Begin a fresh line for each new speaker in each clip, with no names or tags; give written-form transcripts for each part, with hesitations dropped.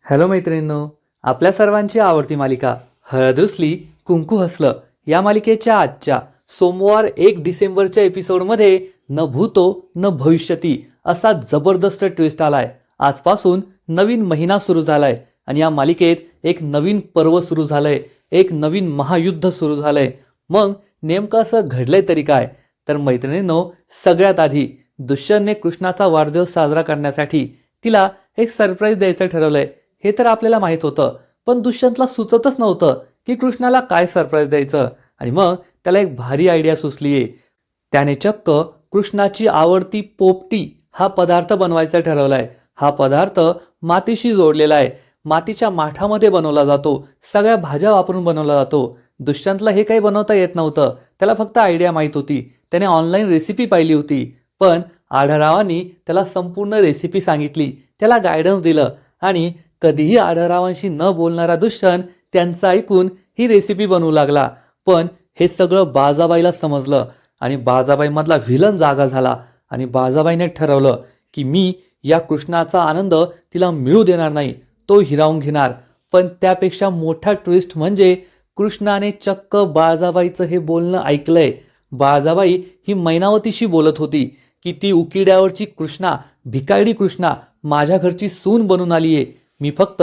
Hello मैत्रिणींनो, आपल्या सर्वांची आवडती मालिका हळद रुसली कुंकू हसलं या मालिकेच्या आजच्या सोमवार 1 डिसेंबरच्या एपिसोडमध्ये न भूतो न भविष्यती असा जबरदस्त ट्विस्ट आलाय. आजपासून नवीन महिना सुरू झालाय आणि या मालिकेत एक नवीन पर्व सुरू झालंय, एक नवीन महायुद्ध सुरू झालंय. मग नेमकं असं घडलंय तरी काय? तर मैत्रिणींनो, सगळ्यात आधी दुष्यंतने कृष्णाचा वाढदिवस साजरा करण्यासाठी तिला एक सरप्राईज द्यायचं ठरवलंय. हे तर आपल्याला माहित होतं, पण दुष्यंतला सुचतच नव्हतं की कृष्णाला काय सरप्राईज द्यायचं. आणि मग त्याला एक भारी आयडिया सुचलीये. त्याने चक्क कृष्णाची आवडती पोपटी हा पदार्थ बनवायचा ठरवलाय. हा पदार्थ मातीशी जोडलेला आहे, मातीच्या माठामध्ये बनवला जातो, सगळ्या भाज्या वापरून बनवला जातो. दुष्यंतला हे काही बनवता येत नव्हतं, त्याला फक्त आयडिया माहीत होती. त्याने ऑनलाईन रेसिपी पाहिली होती, पण आढळरावांनी त्याला संपूर्ण रेसिपी सांगितली, त्याला गायडन्स दिलं. आणि कधीही आढळरावांशी न बोलणारा दुष्यंत त्यांचं ऐकून ही रेसिपी बनवू लागला. पण हे सगळं बाजाबाईला समजलं आणि बाजाबाईमधला व्हिलन जागा झाला. आणि बाजाबाईने ठरवलं की मी या कृष्णाचा आनंद तिला मिळू देणार नाही, तो हिरावून घेणार. पण त्यापेक्षा मोठा ट्विस्ट म्हणजे कृष्णाने चक्क बाजाबाईचं हे बोलणं ऐकलंय. बाजाबाई ही मैनावतीशी बोलत होती की ती उकिड्यावरची कृष्णा, भिकाडी कृष्णा माझ्या घरची सून बनून आलीये. मी फक्त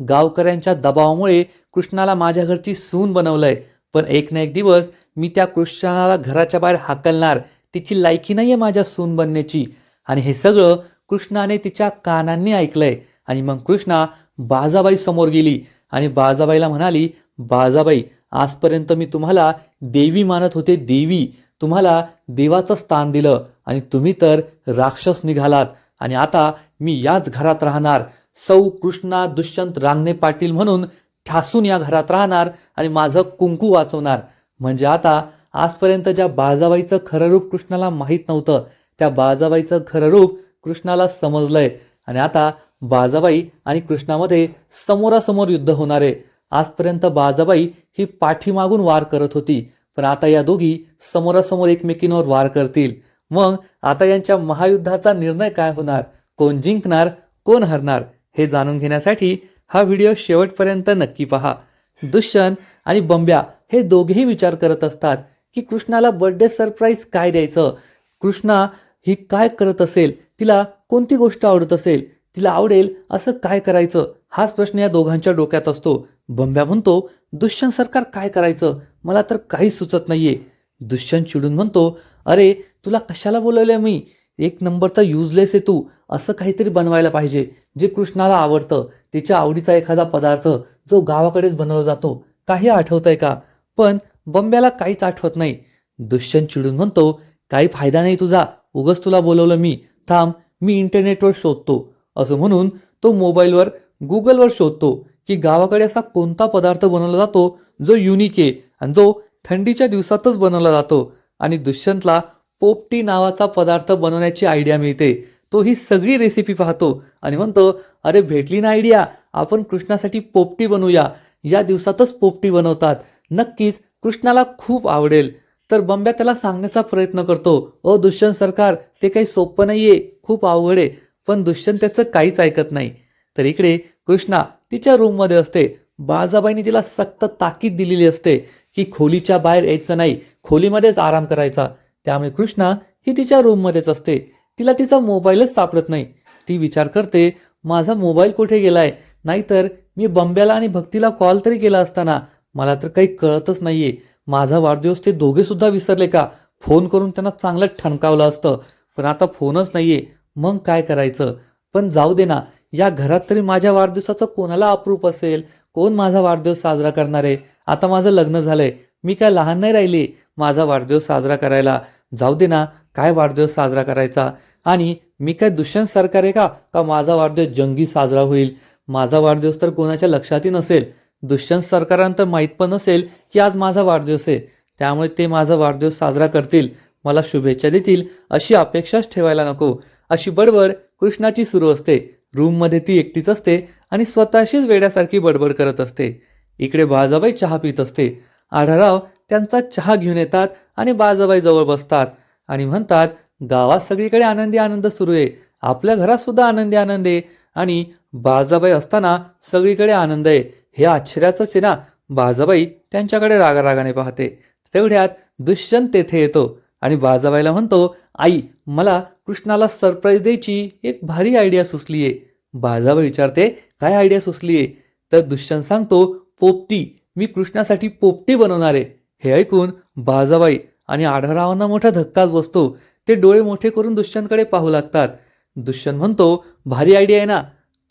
गावकऱ्यांच्या दबावामुळे कृष्णाला माझ्या घरची सून बनवलंय, पण एक ना एक दिवस मी त्या कृष्णाला घराच्या बाहेर हाकलणार. तिची लायकी नाहीये माझ्या सून बनण्याची. आणि हे सगळं कृष्णाने तिच्या कानांनी ऐकलंय. आणि मग कृष्णा बाजाबाई समोर गेली आणि बाजाबाईला म्हणाली, बाजाबाई, आजपर्यंत मी तुम्हाला देवी मानत होते, देवी. तुम्हाला देवाचं स्थान दिलं आणि तुम्ही तर राक्षस निघालात. आणि आता मी याच घरात राहणार, सौ कृष्णा दुष्यंत रांगणे पाटील म्हणून ठासून या घरात राहणार आणि माझं कुंकू वाचवणार. म्हणजे आता आजपर्यंत ज्या बाजाबाईचं खरं रूप कृष्णाला माहीत नव्हतं, त्या बाजाबाईचं खरं रूप कृष्णाला समजलंय. आणि आता बाजाबाई आणि कृष्णामध्ये समोरासमोर युद्ध होणार आहे. आजपर्यंत बाजाबाई ही पाठीमागून वार करत होती, पण आता या दोघी समोरासमोर एकमेकींवर वार करतील. मग आता यांच्या महायुद्धाचा निर्णय काय होणार? कोण जिंकणार, कोण हरणार? हे जाणून घेण्यासाठी हा व्हिडिओ शेवटपर्यंत नक्की पहा. दुष्यंत आणि बंब्या हे दोघेही विचार करत असतात की कृष्णाला बर्थडे सरप्राईज काय द्यायचं. कृष्णा ही काय करत असेल, तिला कोणती गोष्ट आवडत असेल, तिला आवडेल असं काय करायचं, हाच प्रश्न या दोघांच्या डोक्यात असतो. बंब्या म्हणतो, दुष्यंत सरकार काय करायचं, मला तर काहीच सुचत नाहीये. दुष्यंत चिडून म्हणतो, अरे तुला कशाला बोलवलं मी, एक नंबरचा युजलेस आहे तू. असं काहीतरी बनवायला पाहिजे जे कृष्णाला आवडतं, तिच्या आवडीचा एखादा पदार्थ जो गावाकडेच बनवला जातो. काही आठवतंय का? पण बंब्याला काहीच आठवत नाही. दुष्यंत चिडून म्हणतो, काही फायदा नाही तुझा, उगच तुला बोलवलं मी, थांब मी इंटरनेटवर शोधतो. असं म्हणून तो मोबाईलवर गुगलवर शोधतो की गावाकडे असा कोणता पदार्थ बनवला जातो जो युनिक आहे आणि जो थंडीच्या दिवसातच बनवला जातो. आणि दुष्यंतला पोपटी नावाचा पदार्थ बनवण्याची आयडिया मिळते. तो ही सगळी रेसिपी पाहतो आणि म्हणतो, अरे भेटली ना आयडिया, आपण कृष्णासाठी पोपटी बनवूया. या दिवसातच पोपटी बनवतात, नक्कीच कृष्णाला खूप आवडेल. तर बंब्या त्याला सांगण्याचा प्रयत्न करतो, ओ दुष्यंत सरकार, ते काही सोपं नाहीये, खूप अवघड आहे. पण दुष्यंत त्याचं काहीच ऐकत नाही. तर इकडे कृष्णा तिच्या रूममध्ये असते. बाजाबाईने तिला सक्त ताकीद दिलेली असते की खोलीच्या बाहेर यायचं नाही, खोलीमध्येच आराम करायचा. त्यामुळे कृष्णा ही तिच्या रूममध्येच असते. तिला तिचा मोबाईलच सापडत नाही. ती विचार करते, माझा मोबाईल कुठे गेलाय, नाहीतर मी बंब्याला आणि भक्तीला कॉल तरी केला असताना. मला तर काही कळतच नाहीये, माझा वाढदिवस ते दोघे सुद्धा विसरले का? फोन करून त्यांना चांगलं ठणकावलं असतं, पण आता फोनच नाहीये. मग काय करायचं? पण जाऊ दे ना, या घरात तरी माझ्या वाढदिवसाचं कोणाला अप्रूप असेल, कोण माझा वाढदिवस साजरा करणार आहे? आता माझं लग्न झालंय, मी काय लहान नाही राहिली माझा वाढदिवस साजरा करायला. जाऊ दे ना, काय वाढदिवस साजरा करायचा? आणि मी काय दुष्यंत सरकार आहे का का माझा वाढदिवस जंगी साजरा होईल? माझा वाढदिवस तर कोणाच्या लक्षातही नसेल. दुष्यंत सरकारांना तर माहीत पण नसेल की आज माझा वाढदिवस आहे. त्यामुळे ते माझा वाढदिवस साजरा करतील, मला शुभेच्छा देतील अशी अपेक्षाच ठेवायला नको. अशी बडबड कृष्णाची सुरू असते. रूममध्ये ती एकटीच असते आणि स्वतःशीच वेड्यासारखी बडबड करत असते. इकडे बाजाबाई चहा पित असते. आढळराव त्यांचा चहा घेऊन येतात आणि बाजाबाई जवळ बसतात आणि म्हणतात, गावात सगळीकडे आनंदी आनंद सुरू आहे, आपल्या घरात सुद्धा आनंदी आनंद आहे. आणि बाजाबाई असताना सगळीकडे आनंद आहे, हे आश्चर्याचंच आहे ना. बाजाबाई त्यांच्याकडे रागारागाने पाहते. तेवढ्यात दुष्यंत तेथे येतो आणि बाजाबाईला म्हणतो, आई, मला कृष्णाला सरप्राईज द्यायची एक भारी आयडिया सुचली आहे. बाजाबाई विचारते, काय आयडिया सुचली आहे? तर दुष्यंत सांगतो, पोपटी, मी कृष्णासाठी पोपटी बनवणार आहे. हे ऐकून बाजाबाई आणि आढळरावांना मोठा धक्काच बसतो. ते डोळे मोठे करून दुष्यंतकडे पाहू लागतात. दुष्यंत म्हणतो, भारी आयडिया आहे ना?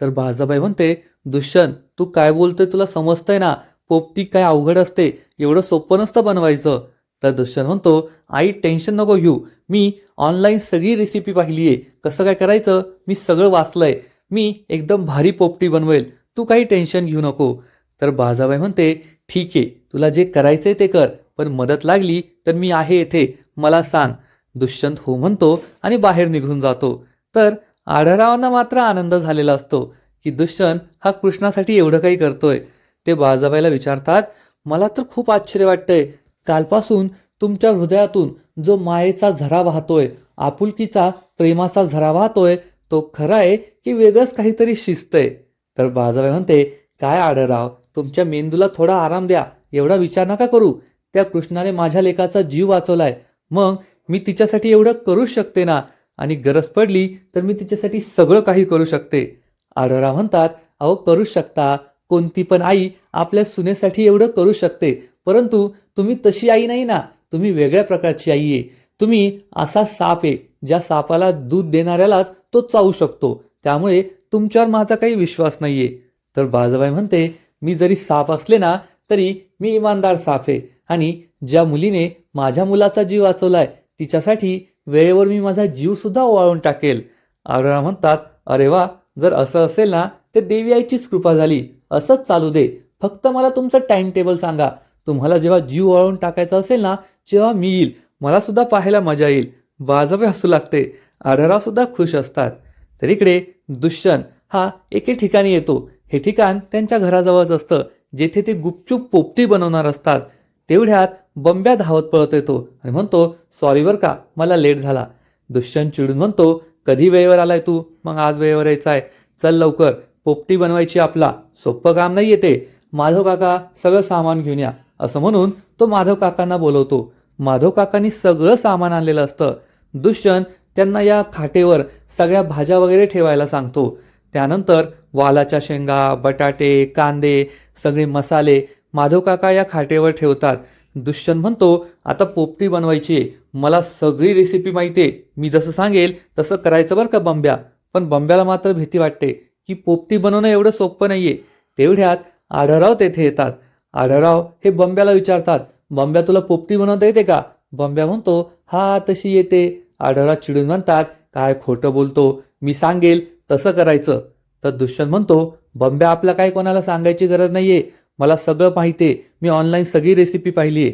तर बाजाबाई म्हणते, दुष्यंत, तू काय बोलतोय, तुला समजतंय ना? पोपटी काय अवघड असते, एवढं सोपं नसतं बनवायचं. तर दुष्यंत म्हणतो, आई टेन्शन नको घेऊ, मी ऑनलाईन सगळी रेसिपी पाहिली आहे, कसं काय करायचं मी सगळं वाचलंय, मी एकदम भारी पोपटी बनवेल, तू काही टेन्शन घेऊ नको. तर बाजाबाई म्हणते, ठीक आहे, तुला जे करायचंय ते कर, पण मदत लागली तर मी आहे येथे, मला सांग. दुष्यंत हो म्हणतो आणि बाहेर निघून जातो. तर आढळरावांना मात्र आनंद झालेला असतो की दुष्यंत हा कृष्णासाठी एवढं काही करतोय. ते बाजाबाईला विचारतात, मला तर खूप आश्चर्य वाटतंय, कालपासून तुमच्या हृदयातून जो मायेचा झरा वाहतोय, आपुलकीचा प्रेमाचा झरा वाहतोय, तो खरा आहे की वेगळंच काहीतरी शिजतंय? तर बाजाबाई म्हणते, काय आढळराव, तुमच्या मेंदूला थोडा आराम द्या, एवढा विचार नका करू. त्या कृष्णाने माझ्या लेकाचा जीव वाचवलाय, मग मी तिच्यासाठी एवढं करूच शकते ना, आणि गरज पडली तर मी तिच्यासाठी सगळं काही करू शकते. आढळराव म्हणतात, अहो करूच शकता, कोणती पण आई आपल्या सुनेसाठी एवढं करू शकते, परंतु तुम्ही तशी आई नाही ना, तुम्ही वेगळ्या प्रकारची आई आहे. तुम्ही असा साप आहे, ज्या सापाला दूध देणाऱ्यालाच तो चावू शकतो, त्यामुळे तुमच्यावर माझा काही विश्वास नाहीये. तर बाजाबाई म्हणते, मी जरी साप असले ना, तरी मी इमानदार साप आहे, आणि ज्या मुलीने माझ्या मुलाचा जीव वाचवलाय तिच्यासाठी वेळेवर मी माझा जीव सुद्धा ओवाळून टाकेल. आढळराव म्हणतात, अरे वा, जर असं असेल ना, ते देवी आईचीच कृपा झाली, असंच चालू दे. फक्त मला तुमचं टाइम टेबल सांगा, तुम्हाला जेव्हा जीव ओवाळून टाकायचा असेल ना, जेव्हा मी येईल, मला सुद्धा पाहायला मजा येईल. बाजाबाई हसू लागते, आढळराव सुद्धा खुश असतात. तर इकडे दुष्यंत हा एके ठिकाणी येतो. हे ठिकाण त्यांच्या घराजवळच असतं, जेथे ते गुपचूप पोपटी बनवणार असतात. तेवढ्यात बंब्या धावत पळत येतो आणि म्हणतो, सॉरी बरं का, मला लेट झाला. दुष्यंत चिडून म्हणतो, कधी वेळेवर आलाय तू, मग आज वेळेवर यायचा आहे, चल लवकर, पोपटी बनवायची, आपला सोपं काम नाही येते. माधव काका सगळं सामान घेऊन या, असं म्हणून तो माधव काकांना बोलवतो. माधव काकांनी सगळं सामान आणलेलं असतं. दुष्यंत त्यांना या खाटेवर सगळ्या भाज्या वगैरे ठेवायला सांगतो. त्यानंतर वालाच्या शेंगा, बटाटे, कांदे, सगळे मसाले माधव काका या खाटेवर ठेवतात. दुष्यंत म्हणतो, आता पोपटी बनवायची आहे, मला सगळी रेसिपी माहिती आहे, मी जसं सांगेल तसं करायचं बरं का बंब्या. पण बंब्याला मात्र भीती वाटते की पोपटी बनवणं एवढं सोपं नाहीये. तेवढ्यात आढळराव तेथे येतात. आढळराव हे बंब्याला विचारतात, बंब्या, तुला पोपटी बनवता येते का? बंब्या म्हणतो, हा तशी येते. आढळराव चिडून म्हणतात, काय खोटं बोलतो, मी सांगेल तसं करायचं. तर दुष्यंत म्हणतो, बंब्या, आपल्या काय कोणाला सांगायची गरज नाहीये, मला सगळं माहिती आहे, मी ऑनलाईन सगळी रेसिपी पाहिली आहे.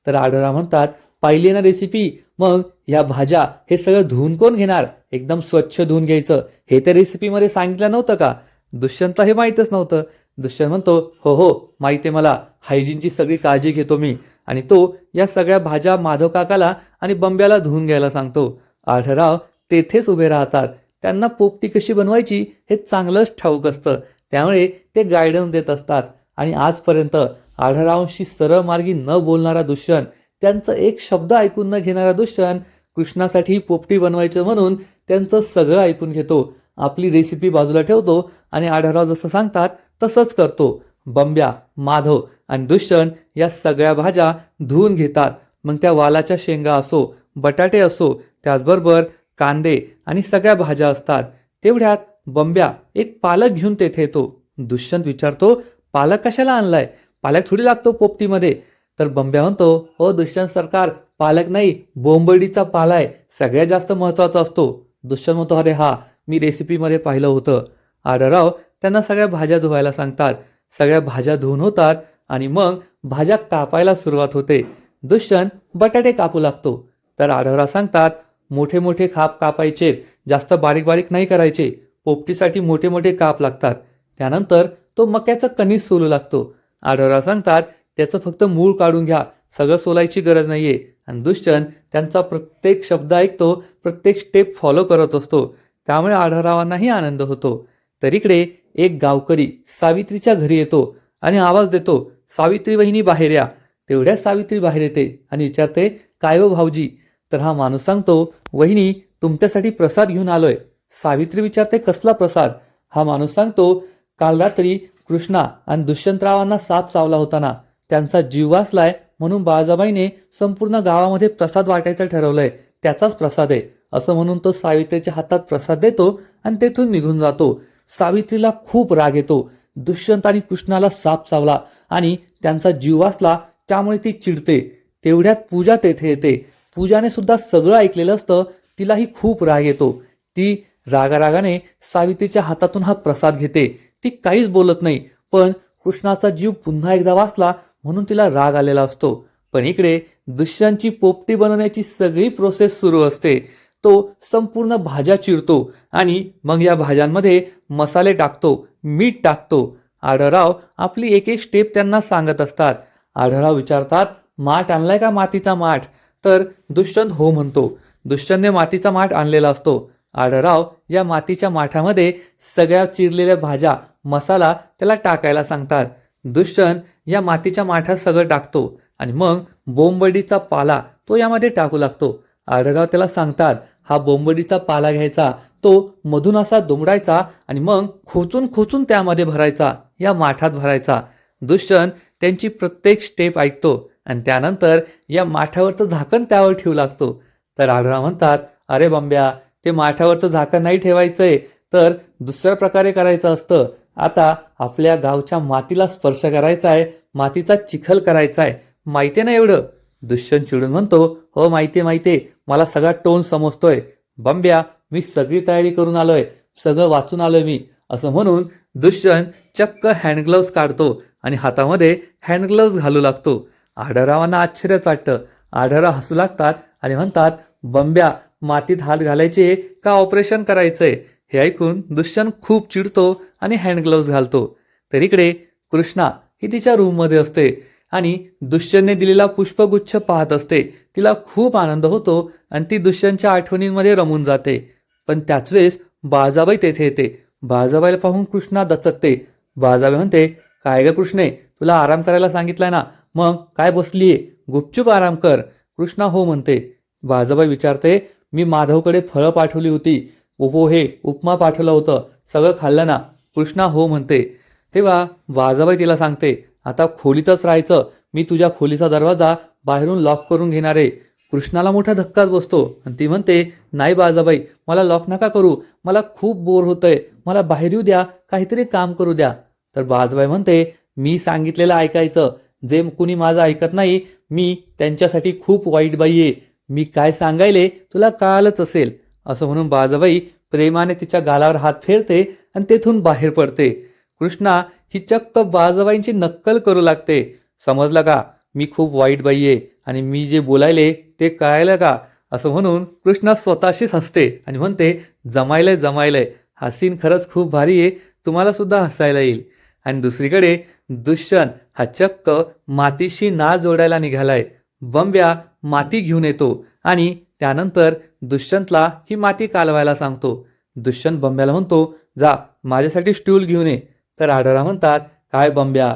तर आढळराव म्हणतात, पाहिली ना रेसिपी, मग ह्या भाज्या हे सगळं धुवून कोण घेणार, एकदम स्वच्छ धुवून घ्यायचं, हे त्या रेसिपीमध्ये सांगितलं नव्हतं का? दुष्यंतला हे माहीतच नव्हतं. दुष्यंत म्हणतो, हो हो माहिती आहे मला, हायजीनची सगळी काळजी घेतो मी. आणि तो या सगळ्या भाज्या माधव काकाला आणि बंब्याला धुवून घ्यायला सांगतो. आढळराव तेथेच उभे राहतात. त्यांना पोपटी कशी बनवायची हे चांगलंच ठाऊक असतं, त्यामुळे ते गायडन्स देत असतात. आणि आजपर्यंत आढळरावांशी सरळ मार्गी न बोलणारा दुष्यंत, त्यांचं एक शब्द ऐकून न घेणारा दुष्यंत, कृष्णासाठी पोपटी बनवायचं म्हणून त्यांचं सगळं ऐकून घेतो. आपली रेसिपी बाजूला ठेवतो आणि आढळराव जसं सांगतात तसंच करतो. बंब्या, माधव आणि दुष्यंत या सगळ्या भाज्या धुवून घेतात. मग त्या वालाच्या शेंगा असो, बटाटे असो, त्याचबरोबर कांदे आणि सगळ्या भाज्या असतात. तेवढ्यात बंब्या एक पालक घेऊन तेथे येतो. दुष्यंत विचारतो, पालक कशाला आणलाय, पालक थोडी लागतो पोपटीमध्ये? तर बंब्या म्हणतो, हो दुष्यंत सरकार, पालक नाही, बोंबर्डीचा पाला आहे, सगळ्यात जास्त महत्वाचा असतो. दुष्यंत म्हणतो, अरे हा, मी रेसिपीमध्ये पाहिलं होतं. आढळराव त्यांना सगळ्या भाज्या धुवायला सांगतात. सगळ्या भाज्या धुवून होतात आणि मग भाज्या कापायला सुरुवात होते. दुष्यंत बटाटे कापू लागतो. तर आढळराव सांगतात, मोठे मोठे काप कापायचे, जास्त बारीक बारीक नाही करायचे, पोपटीसाठी मोठे मोठे काप लागतात. त्यानंतर तो मक्याचं कणीस सोलू लागतो. आढळराव सांगतात, त्याचं फक्त मूळ काढून घ्या, सगळं सोलायची गरज नाहीये. आणि दुष्यंत त्यांचा प्रत्येक शब्द ऐकतो, प्रत्येक स्टेप फॉलो करत असतो. त्यामुळे आढळरावांनाही आनंद होतो. तर इकडे एक गावकरी सावित्रीच्या घरी येतो आणि आवाज देतो, सावित्री वहिनी बाहेर या. तेवढ्याच सावित्री बाहेर येते आणि विचारते, काय हो भाऊजी? तर हा माणूस सांगतो, वहिनी तुमच्यासाठी प्रसाद घेऊन आलोय. सावित्री विचारते, कसला प्रसाद? हा माणूस सांगतो, काल रात्री कृष्णा आणि दुष्यंतरावांना साप चावला होता ना, त्यांचा जीव वाचलाय म्हणून बाळजाबाईने संपूर्ण गावामध्ये प्रसाद वाटायचं ठरवलंय, त्याचाच प्रसाद आहे. असं म्हणून तो सावित्रीच्या हातात प्रसाद देतो आणि तेथून निघून जातो. सावित्रीला खूप राग येतो. दुष्यंत आणि कृष्णाला साप चावला आणि त्यांचा जीव वाचला त्यामुळे ती चिडते. तेवढ्यात पूजा तेथे येते. पूजाने सुद्धा सगळं ऐकलेलं असतं. तिलाही खूप राग येतो. ती रागारागाने सावित्रीच्या हातातून हा प्रसाद घेते. ती काहीच बोलत नाही, पण कृष्णाचा जीव पुन्हा एकदा वाचला म्हणून तिला राग आलेला असतो. पण इकडे दुष्यंतची पोपटी बनवण्याची सगळी प्रोसेस सुरू असते. तो संपूर्ण भाज्या चिरतो आणि मग या भाज्यांमध्ये मसाले टाकतो, मीठ टाकतो. आढळराव आपली एक एक स्टेप त्यांना सांगत असतात. आढळराव विचारतात, माठ आणलाय का मातीचा माठ? तर दुष्यंत हो म्हणतो. दुष्यंतने मातीचा माठ आणलेला असतो. आढळराव या मातीच्या माठामध्ये सगळ्या चिरलेल्या भाज्या, मसाला त्याला टाकायला सांगतात. दुष्यंत या मातीच्या माठात सगळं टाकतो आणि मग बोंबडीचा पाला तो यामध्ये टाकू लागतो. आढळराव त्याला सांगतात, हा बोंबडीचा पाला घ्यायचा, तो मधून असा दुमडायचा आणि मग खोचून खोचून त्यामध्ये भरायचा, या माठात भरायचा. दुष्यंत त्यांची प्रत्येक स्टेप ऐकतो आणि त्यानंतर या माठावरचं झाकण त्यावर ठेवू लागतो. तर आढळराव म्हणतात, अरे बंब्या, ते माठावरचं झाकण नाही ठेवायचंय, तर दुसऱ्या प्रकारे करायचं असतं. आता आपल्या गावच्या मातीला स्पर्श करायचा आहे, मातीचा चिखल करायचा आहे, माहितीये ना एवढं? दुष्यंत चिडून म्हणतो, हो माहितीये, मला सगळा टोन समजतोय. बंब्या, मी सगळी तयारी करून आलोय, सगळं वाचून आलोय मी. असं म्हणून दुष्यंत चक्क हँडग्लोव्ज काढतो आणि हातामध्ये हँडग्लोव्ज घालू लागतो. आढळरावांना आश्चर्यच वाटतं. आढळराव हसू लागतात आणि म्हणतात, बंब्या, मातीत हात घालायचे का ऑपरेशन करायचंय? हे ऐकून दुष्यंत खूप चिडतो आणि हँडग्लोव्ज घालतो. तर इकडे कृष्णा ही तिच्या रूममध्ये असते आणि दुष्यंतने दिलेला पुष्पगुच्छ पाहत असते. तिला खूप आनंद होतो आणि ती दुष्यंतच्या आठवणींमध्ये रमून जाते. पण त्याच वेळेस बाळजाबाई तेथे येते. बाळजाबाईला पाहून कृष्णा दचकते. बाळजाबाई म्हणते, काय ग कृष्णे, तुला आराम करायला सांगितलंय ना, मग काय बसलीये? गुपचूप आराम कर. कृष्णा हो म्हणते. बाळजाबाई विचारते, मी माधवकडे फळं पाठवली होती, पोहे, उपमा पाठवलं होतं, सगळं खाल्लं ना? कृष्णा हो म्हणते. तेव्हा बाळजाबाई तिला सांगते, आता खोलीतच राहायचं, मी तुझ्या खोलीचा दरवाजा बाहेरून लॉक करून घेणार आहे. कृष्णाला मोठा धक्काच बसतो आणि ती म्हणते, नाही बाळजाबाई, मला लॉक नका करू, मला खूप बोर होतंय, मला बाहेर येऊ द्या, काहीतरी काम करू द्या. तर बाळजाबाई म्हणते, मी सांगितलेलं ऐकायचं, जे कुणी माझं ऐकत नाही, मी त्यांच्यासाठी खूप वाईट बाई आहे. मी काय सांगायले तुला कळालंच असेल. असं म्हणून बाळजाबाई प्रेमाने तिच्या गालावर हात फेरते आणि तेथून बाहेर पडते. कृष्णा ही चक्क बाळजाबाईंची नक्कल करू लागते. समजलं का, मी खूप वाईट बाई आहे आणि मी जे बोलायले ते कळायलं का? असं म्हणून कृष्णा स्वतःशीच हसते आणि म्हणते, जमायलंय, हा सीन खरंच खूप भारी आहे, तुम्हाला सुद्धा हसायला येईल. आणि दुसरीकडे दुष्यंत हा चक्क मातीशी नाळ जोडायला निघालाय. बंब्या माती घेऊन येतो आणि त्यानंतर दुष्यंतला ही माती कालवायला सांगतो. दुष्यंत बंब्याला म्हणतो, जा माझ्यासाठी स्टूल घेऊन ये. तर आढळराव म्हणतात, काय बंब्या,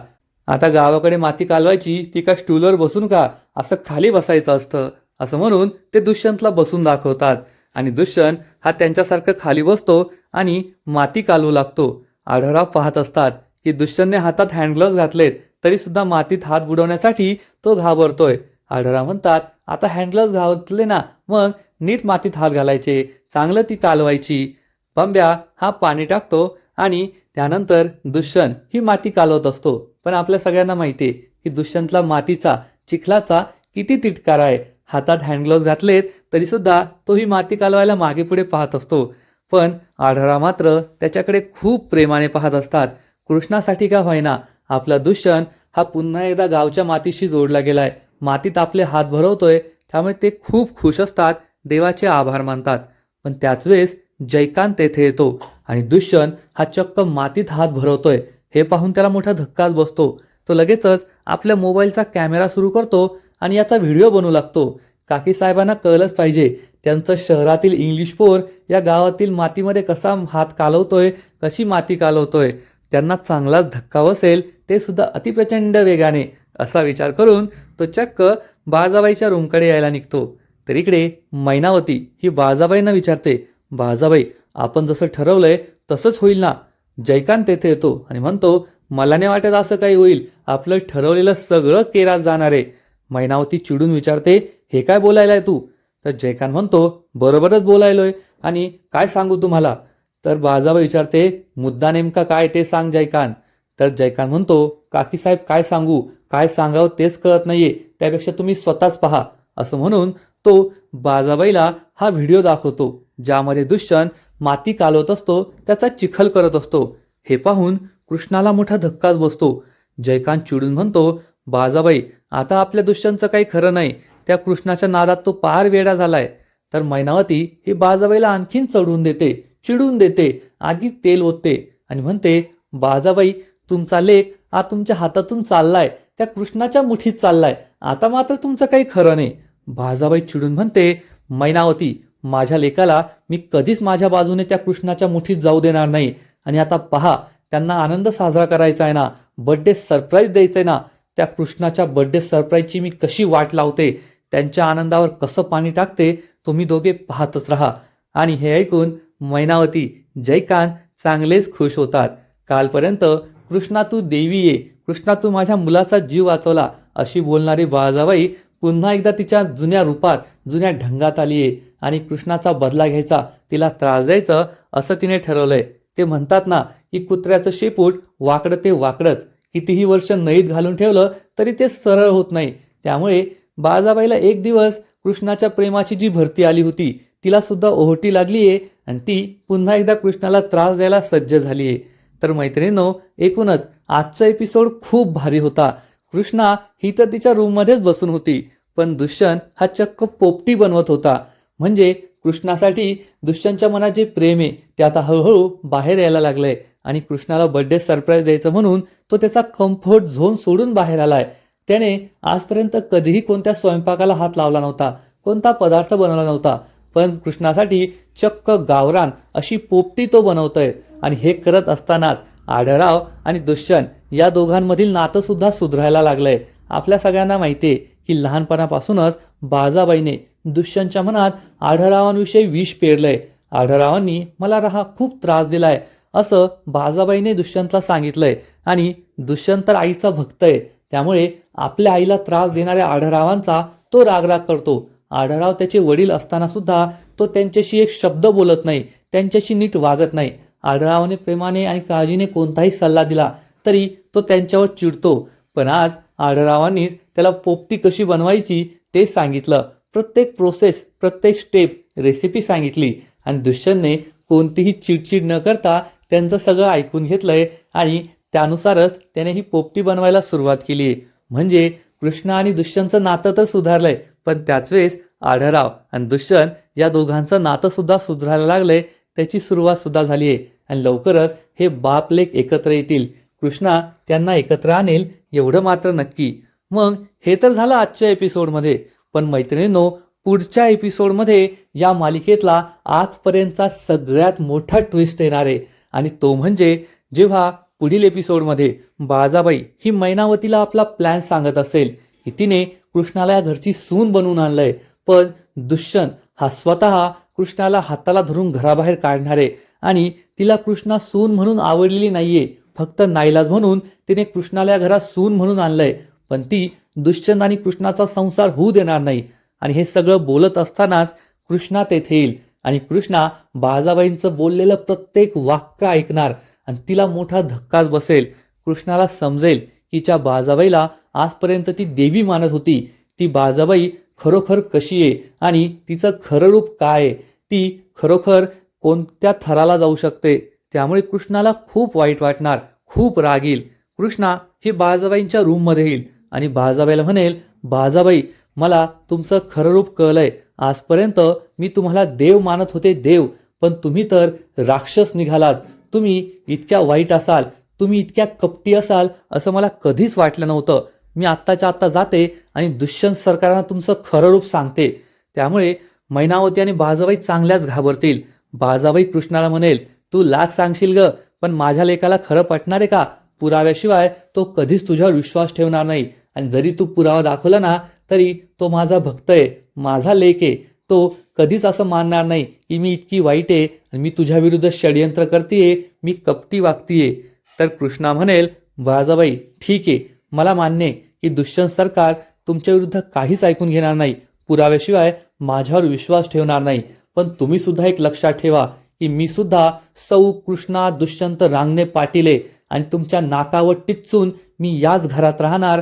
आता गावाकडे माती कालवायची ती का स्टूलवर बसून का, असं खाली बसायचं असतं. असं म्हणून ते दुष्यंतला बसून दाखवतात आणि दुष्यंत हा त्यांच्यासारखं खाली बसतो आणि माती कालवू लागतो. आढळराव पाहत असतात की दुष्यंतने हातात हँडग्लोव्ज घातलेत तरी सुद्धा मातीत हात बुडवण्यासाठी तो घाबरतोय. आढळराव म्हणतात, आता हँडग्लोव्ज घातले ना, मग नीट मातीत हात घालायचे, चांगलं ती कालवायची. बंब्या हा पाणी टाकतो आणि त्यानंतर दुष्यंत ही माती कालवत असतो. पण आपल्या सगळ्यांना माहिती आहे की दुष्यंतला मातीचा, चिखलाचा किती तिटकारा आहे. हातात हँडग्लोव्ज घातलेत तरी सुद्धा तो ही माती कालवायला मागे पुढे पाहत असतो. पण आढळराव मात्र त्याच्याकडे खूप प्रेमाने पाहत असतात. कृष्णासाठी का होईना आपला दुष्यंत हा पुन्हा एकदा गावच्या मातीशी जोडला गेलाय, मातीत आपले हात भरवतोय, त्यामुळे ते खूप खुश असतात, देवाचे आभार मानतात. पण त्याच वेळेस जयकांत तेथे येतो आणि दुष्यंत हा चक्क मातीत हात भरवतोय हे पाहून त्याला मोठा धक्काच बसतो. तो लगेचच आपल्या मोबाईलचा कॅमेरा सुरू करतो आणि याचा व्हिडिओ बनवू लागतो. काकी साहेबांना कळलंच पाहिजे, त्यांचं शहरातील इंग्लिश पोर या गावातील मातीमध्ये कसा हात कालवतोय, कशी माती कालवतोय, त्यांना चांगलाच धक्का बसेल, ते सुद्धा अतिप्रचंड वेगाने, असा विचार करून तो चक्क बाळजाबाईच्या रूमकडे यायला निघतो. तर इकडे मैनावती ही बाळजाबाईंना विचारते, बाळजाबाई आपण जसं ठरवलंय तसंच होईल ना? जयकांत तेथे येतो आणि म्हणतो, मला नाही वाटत असं काही होईल, आपलं ठरवलेलं सगळं केरात जाणार आहे. मैनावती चिडून विचारते, हे काय बोलायलाय तू? तर जयकांत म्हणतो, बरोबरच बोलायलोय, आणि काय सांगू तुम्हाला? तर बाळजाबाई विचारते, मुद्दा नेमका काय ते सांग जयकांत. तर जयकांत म्हणतो, काकीसाहेब काय सांगू, काय सांगावं तेच कळत नाहीये, त्यापेक्षा तुम्ही स्वतःच पहा. असं म्हणून तो बाळजाबाईला हा व्हिडिओ दाखवतो, ज्यामध्ये दुष्यंत माती कालवत असतो, त्याचा चिखल करत असतो. हे पाहून कृष्णाला मोठा धक्काच बसतो. जयकांत चिडून म्हणतो, बाळजाबाई आता आपल्या दुष्यंतचं काही खरं नाही, त्या कृष्णाच्या नादात तो पार वेडा झालाय. तर मैनावती ही बाळजाबाईला आणखीन चढवून देते, चिडून देते, आगीत तेल ओतते आणि म्हणते, बाळजाबाई तुमचा लेख हा तुमच्या हातातून चाललाय, त्या कृष्णाच्या मुठीत चाललाय, आता मात्र तुमचं काही खरं नाही. बाळजाबाई चिडून म्हणते, मैनावती माझ्या लेकाला मी कधीच माझ्या बाजूने त्या कृष्णाच्या मुठीत जाऊ देणार नाही. आणि आता पहा, त्यांना आनंद साजरा करायचा आहे ना, बर्थडे सरप्राईज द्यायचंय ना, त्या कृष्णाच्या बर्थडे सरप्राईजची मी कशी वाट लावते, त्यांच्या आनंदावर कसं पाणी टाकते, तुम्ही दोघे पाहतच राहा. आणि हे ऐकून मैनावती, जयकांत चांगलेच खुश होतात. कालपर्यंत कृष्णा तू देवी ये, कृष्णा तू माझ्या मुलाचा जीव वाचवला, अशी बोलणारी बाळजाबाई पुन्हा एकदा तिच्या जुन्या रूपात, जुन्या ढंगात आली आहे आणि कृष्णाचा बदला घ्यायचा, तिला त्रास द्यायचं असं तिने ठरवलंय. ते म्हणतात ना की कुत्र्याचं शेपूट वाकडं ते वाकडंच, कितीही वर्ष नईत घालून ठेवलं तरी ते सरळ होत नाही. त्यामुळे बाळजाबाईला एक दिवस कृष्णाच्या प्रेमाची जी भरती आली होती, तिला सुद्धा ओहोटी लागलीये आणि ती पुन्हा एकदा कृष्णाला त्रास द्यायला सज्ज झालीये. तर मैत्रिणींनो, एकूणच आजचा एपिसोड खूप भारी होता. कृष्णा ही तर तिच्या रूममध्येच बसून होती, पण दुष्यंत हा चक्क पोपटी बनवत होता. म्हणजे कृष्णासाठी दुष्यंतच्या मनात जे प्रेम आहे ते आता हळूहळू बाहेर यायला लागलंय आणि कृष्णाला बर्थडे सरप्राईज द्यायचं म्हणून तो त्याचा कम्फर्ट झोन सोडून बाहेर आलाय. त्याने आजपर्यंत कधीही कोणत्या स्वयंपाकाला हात लावला नव्हता, कोणता पदार्थ बनवला नव्हता, पण कृष्णासाठी चक्क गावरान अशी पोपटी तो बनवतोय. आणि हे करत असतानाच आढळराव आणि दुष्यंत या दोघांमधील नातं सुद्धा सुधारायला लागलंय. आपल्या सगळ्यांना माहितीये की लहानपणापासूनच बाळजाबाईने दुष्यंतच्या मनात आढळरावांविषयी विष पेरलंय. आढळरावांनी मला खूप त्रास दिलाय असं बाळजाबाईने दुष्यंतला सांगितलंय. आणि दुष्यंत तर आईचा भक्त आहे, त्यामुळे आपल्या आईला त्रास देणाऱ्या आढळरावांचा तो रागराग करतो. आढळराव त्याचे वडील असताना सुद्धा तो त्यांच्याशी एक शब्द बोलत नाही, त्यांच्याशी नीट वागत नाही. आढळरावाने प्रेमाने आणि काळजीने कोणताही सल्ला दिला तरी तो त्यांच्यावर चिडतो. पण आज आढळरावांनीच त्याला पोपटी कशी बनवायची ते सांगितलं. प्रत्येक प्रोसेस, प्रत्येक स्टेप, रेसिपी सांगितली आणि दुष्यंतने कोणतीही चिडचिड न करता त्यांचं सगळं ऐकून घेतलंय आणि त्यानुसारच त्याने ही पोपटी बनवायला सुरुवात केली. म्हणजे कृष्ण आणि दुष्यंतचं नातं तर सुधारलंय, पण त्याच वेळेस आढळराव आणि दुष्यंत या दोघांचं नातं सुद्धा सुधारायला लागलंय. त्याची सुरुवात सुद्धा झाली आहे आणि लवकरच हे बाप लेक एकत्र येतील. कृष्णा त्यांना एकत्र आणेल एवढं मात्र नक्की. मग हे तर झालं आजच्या एपिसोडमध्ये, पण मैत्रिणींनो, पुढच्या एपिसोडमध्ये या मालिकेतला आजपर्यंतचा सगळ्यात मोठा ट्विस्ट येणार आहे. आणि तो म्हणजे जेव्हा पुढील एपिसोडमध्ये बाळजाबाई ही मैनावतीला आपला प्लॅन सांगत असेल की तिने कृष्णाला या घरची सून बनवून आणलंय, पण दुष्यंत हा स्वतः कृष्णाला हाताला धरून घराबाहेर काढणार आहे आणि तिला कृष्णा सून म्हणून आवडलेली नाहीये, फक्त नाईलाज म्हणून तिने कृष्णाला या घरात सून म्हणून आणलंय. पण ती दुष्यंत आणि कृष्णाचा संसार होऊ देणार नाही. आणि हे सगळं बोलत असतानाच कृष्णा तेथे येईल आणि कृष्णा बाळजाबाईंचं बोललेलं प्रत्येक वाक्य ऐकणार आणि तिला मोठा धक्काच बसेल. कृष्णाला समजेल की त्या बाळजाबाईला आजपर्यंत ती देवी मानत होती, ती बाळजाबाई खरोखर कशी आहे आणि तिचं खरं रूप काय आहे, ती खरोखर कोणत्या थराला जाऊ शकते. त्यामुळे कृष्णाला खूप वाईट वाटणार, खूप राग येईल. कृष्णा हे बाळजाबाईंच्या रूममध्ये येईल आणि बाळजाबाईला म्हणेल, बाळजाबाई मला तुमचं खरं रूप कळलंय. आजपर्यंत मी तुम्हाला देव मानत होते, देव, पण तुम्ही तर राक्षस निघालात. तुम्ही इतक्या वाईट असाल, तुम्ही इतक्या कपटी असाल असं मला कधीच वाटलं नव्हतं. मी आत्ताच्या आत्ता जाते आणि दुष्यंत सरकारांना तुमचं खरं रूप सांगते. त्यामुळे मैनावती आणि बाळजाबाई चांगल्याच घाबरतील. बाळजाबाई कृष्णाला म्हणेल, तू लाख सांगशील ग, पण माझ्या लेकाला खरं पटणार आहे का? पुराव्याशिवाय तो कधीच तुझ्यावर विश्वास ठेवणार नाही. आणि जरी तू पुरावा दाखवला ना, तरी तो माझा भक्त आहे, माझा लेक आहे. तो कधीच असं मानणार नाही की मी इतकी वाईट आहे आणि मी तुझ्या विरुद्ध षडयंत्र करतेय, मी कपटी वागतीये. तर कृष्णा म्हणेल, बाळजाबाई ठीक आहे, मला मान्य आहे की दुष्यंत सरकार तुमच्या विरुद्ध काहीच ऐकून घेणार नाही, पुराव्याशिवाय माझ्यावर विश्वास ठेवणार नाही. पण तुम्ही सुद्धा एक लक्षात ठेवा की मी सुद्धा सौ कृष्णा दुष्यंत रांगणे पाटील आहे आणि तुमच्या नाकावर टिच्चून मी याच घरात राहणार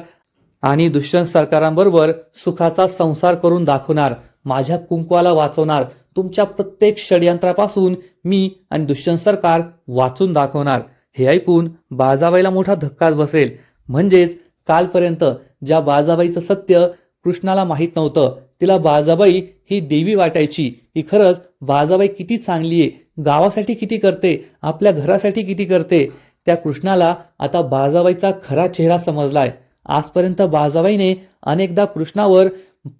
आणि दुष्यंत सरकारांबरोबर सुखाचा संसार करून दाखवणार, माझ्या कुंकवाला वाचवणार, तुमच्या प्रत्येक षडयंत्रापासून मी आणि दुष्यंत सरकार वाचून दाखवणार. हे ऐकून बाळजाबाईला मोठा धक्काच बसेल. म्हणजेच कालपर्यंत ज्या बाळजाबाईचं सत्य कृष्णाला माहीत नव्हतं, तिला बाळजाबाई ही देवी वाटायची, ही खरंच बाळजाबाई किती चांगली आहे, गावासाठी किती करते, आपल्या घरासाठी किती करते, त्या कृष्णाला आता बाळजाबाईचा खरा चेहरा समजलाय. आजपर्यंत बाळजाबाईने अनेकदा कृष्णावर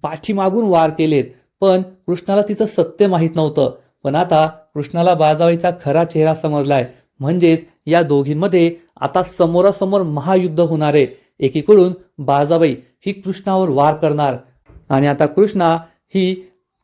पाठीमागून वार केलेत, पण कृष्णाला तिचं सत्य माहीत नव्हतं. पण आता कृष्णाला बाळजाबाईचा खरा चेहरा समजलाय. म्हणजेच या दोघींमध्ये आता समोरासमोर महायुद्ध होणार आहे. एकीकडून बाळजाबाई ही कृष्णावर वार करणार आणि आता कृष्णा ही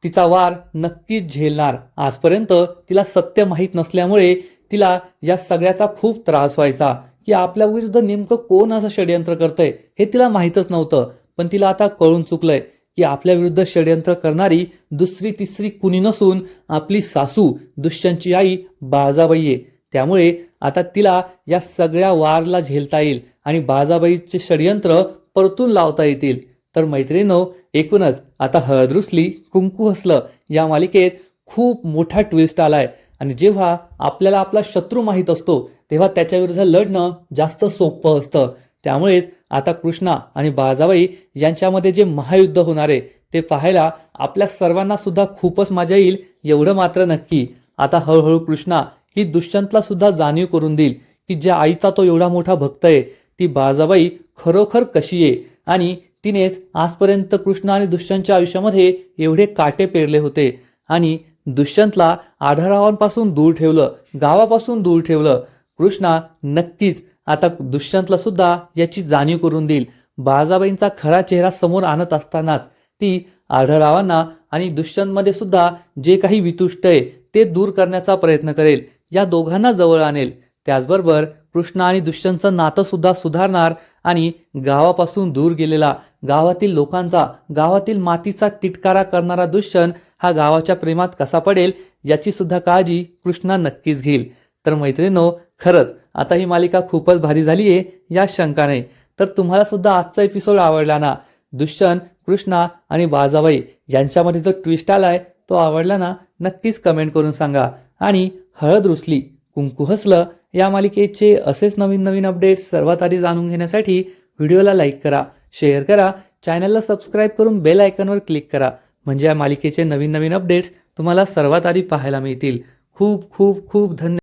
तिचा वार नक्कीच झेलणार. आजपर्यंत तिला सत्य माहीत नसल्यामुळे तिला या सगळ्याचा खूप त्रास व्हायचा की आपल्या विरुद्ध नेमकं कोण असं षडयंत्र करतंय हे तिला माहीतच नव्हतं. पण तिला आता कळून चुकलंय की आपल्या विरुद्ध षडयंत्र करणारी दुसरी तिसरी कुणी नसून आपली सासू दुष्यंतची आई बाळजाबाई आहे. त्यामुळे आता तिला या सगळ्या वारला झेलता येईल आणि बाळजाबाईचे षडयंत्र परतून लावता येतील. तर मैत्रिणींनो, एकूणच आता हळद रुसली कुंकू हसलं या मालिकेत खूप मोठा ट्विस्ट आलाय. आणि जेव्हा आपल्याला आपला शत्रू माहीत असतो तेव्हा त्याच्या विरुद्ध लढणं जास्त सोपं असतं. त्यामुळेच आता कृष्णा आणि बाळजाबाई यांच्यामध्ये जे महायुद्ध होणार आहे ते पाहायला आपल्या सर्वांना सुद्धा खूपच मजा येईल, एवढं मात्र नक्की. आता हळूहळू कृष्णा ही दुष्यंतला सुद्धा जाणीव करून देईल की ज्या आईचा तो एवढा मोठा भक्त आहे ती बाळजाबाई खरोखर कशी आहे. आणि तिनेच आजपर्यंत कृष्णा आणि दुष्यंतच्या आयुष्यामध्ये एवढे काटे पेरले होते आणि दुष्यंतला आढळरावांपासून दूर ठेवलं, गावापासून दूर ठेवलं. कृष्णा नक्कीच आता दुष्यंतला सुद्धा याची जाणीव करून देईल. बाळजाबाईंचा खरा चेहरा समोर आणत असतानाच ती आढळरावांना आणि दुष्यंतमध्ये सुद्धा जे काही वितुष्ट आहे ते दूर करण्याचा प्रयत्न करेल, या दोघांना जवळ आणेल. त्याचबरोबर कृष्णा आणि दुष्यंतचं नातं सुद्धा सुधारणार आणि गावापासून दूर गेलेला, गावातील लोकांचा, गावातील मातीचा तिटकारा करणारा दुष्यंत हा गावाच्या प्रेमात कसा पडेल याची सुद्धा काळजी कृष्णा नक्कीच घेईल. तर मैत्रिणींनो, खरंच आता ही मालिका खूपच भारी झाली आहे, या शंका नाही. तर तुम्हाला सुद्धा आजचा एपिसोड आवडला ना? दुष्यंत, कृष्णा आणि बाळजाबाई यांच्यामध्ये जो ट्विस्ट आलाय तो आवडला ना? नक्कीच कमेंट करून सांगा. आणि हळद रुसली कुंकू हसलं या मालिकेचे असेच नवीन नवीन अपडेट्स सर्वात आधी जाणून घेण्यासाठी व्हिडिओला लाईक करा, शेअर करा, चॅनलला सबस्क्राईब करून बेल आयकॉनवर क्लिक करा. म्हणजे या मालिकेचे नवीन नवीन अपडेट्स तुम्हाला सर्वात आधी पाहायला मिळतील. खूप खूप खूप धन्यवाद.